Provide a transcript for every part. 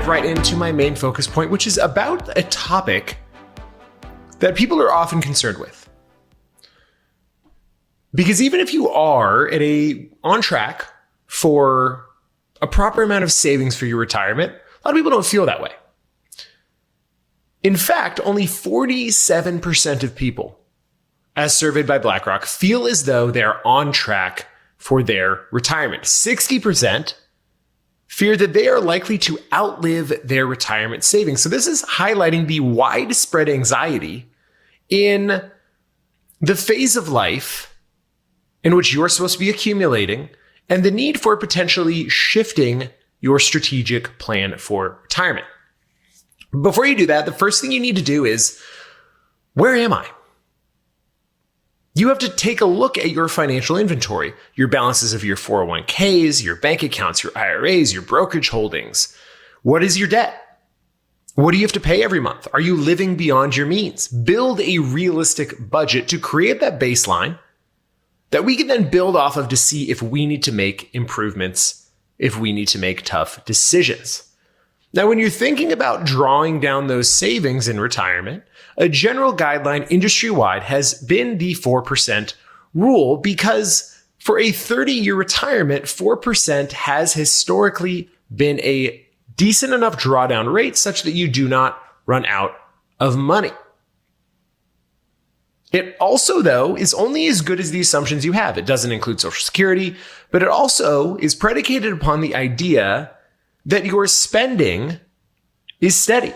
dive right into my main focus point, which is about a topic that people are often concerned with. Because even if you are on track for a proper amount of savings for your retirement, a lot of people don't feel that way. In fact, only 47% of people, as surveyed by BlackRock, feel as though they're on track for their retirement. 60% fear that they are likely to outlive their retirement savings. So this is highlighting the widespread anxiety in the phase of life in which you're supposed to be accumulating and the need for potentially shifting your strategic plan for retirement. Before you do that, the first thing you need to do is, where am I? You have to take a look at your financial inventory, your balances of your 401ks, your bank accounts, your IRAs, your brokerage holdings. What is your debt? What do you have to pay every month? Are you living beyond your means? Build a realistic budget to create that baseline that we can then build off of to see if we need to make improvements, if we need to make tough decisions. Now, when you're thinking about drawing down those savings in retirement, a general guideline industry-wide has been the 4% rule because for a 30-year retirement, 4% has historically been a decent enough drawdown rate such that you do not run out of money. It also, though, is only as good as the assumptions you have. It doesn't include Social Security, but it also is predicated upon the idea that your spending is steady,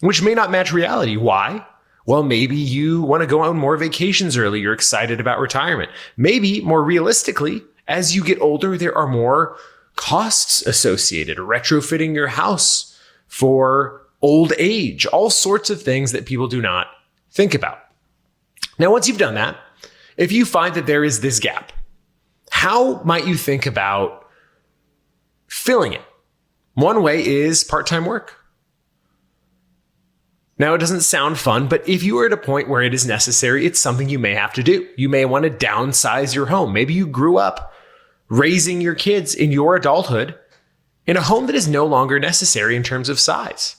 which may not match reality. Why? Well, maybe you want to go on more vacations early. You're excited about retirement. Maybe more realistically, as you get older, there are more costs associated, retrofitting your house for old age, all sorts of things that people do not think about. Now, once you've done that, if you find that there is this gap, how might you think about filling it? One way is part-time work. Now, it doesn't sound fun, but if you are at a point where it is necessary, it's something you may have to do. You may want to downsize your home. Maybe you grew up raising your kids in your adulthood in a home that is no longer necessary in terms of size.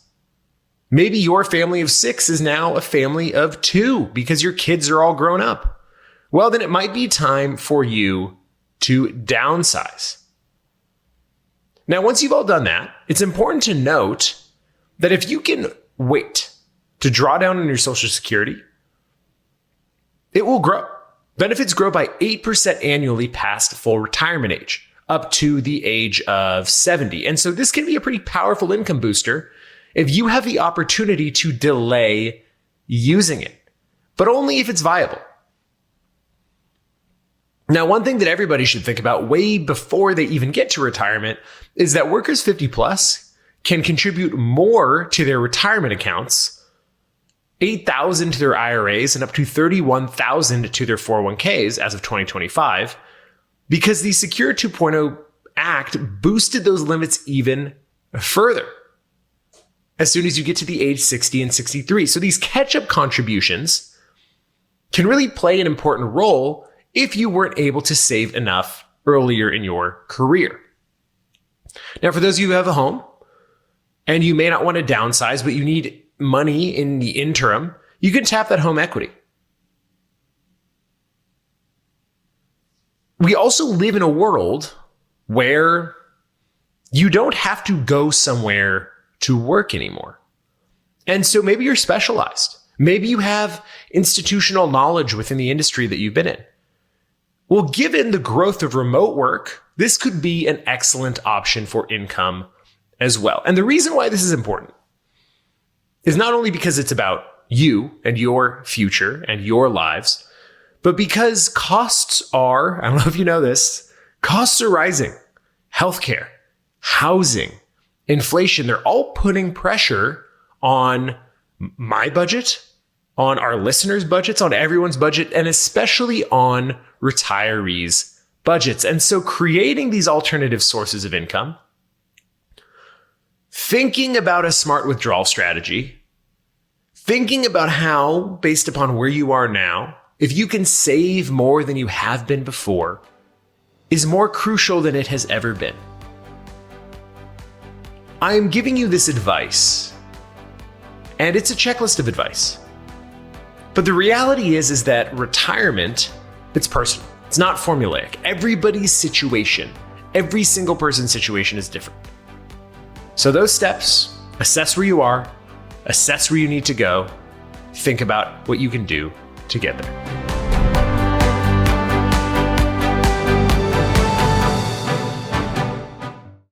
Maybe your family of 6 is now a family of 2 because your kids are all grown up. Well, then it might be time for you to downsize. Now, once you've all done that, it's important to note that if you can wait to draw down on your Social Security, it will grow. Benefits grow by 8% annually past full retirement age, up to the age of 70. And so this can be a pretty powerful income booster if you have the opportunity to delay using it, but only if it's viable. Now, one thing that everybody should think about way before they even get to retirement is that workers 50 plus can contribute more to their retirement accounts, $8,000 to their IRAs and up to $31,000 to their 401ks as of 2025, because the Secure 2.0 Act boosted those limits even further as soon as you get to the age 60 and 63. So these catch-up contributions can really play an important role if you weren't able to save enough earlier in your career. Now, for those of you who have a home and you may not want to downsize, but you need money in the interim, you can tap that home equity. We also live in a world where you don't have to go somewhere to work anymore. And so maybe you're specialized. Maybe you have institutional knowledge within the industry that you've been in. Well, given the growth of remote work, this could be an excellent option for income as well. And the reason why this is important is not only because it's about you and your future and your lives, but because costs are, I don't know if you know this, costs are rising. Healthcare, housing, inflation, they're all putting pressure on my budget, on our listeners' budgets, on everyone's budget, and especially on retirees' budgets. And so creating these alternative sources of income, thinking about a smart withdrawal strategy, thinking about how, based upon where you are now, if you can save more than you have been before, is more crucial than it has ever been. I'm giving you this advice, and it's a checklist of advice. But the reality is that retirement, it's personal. It's not formulaic. Everybody's situation, every single person's situation is different. So those steps, assess where you are, assess where you need to go, think about what you can do to get there.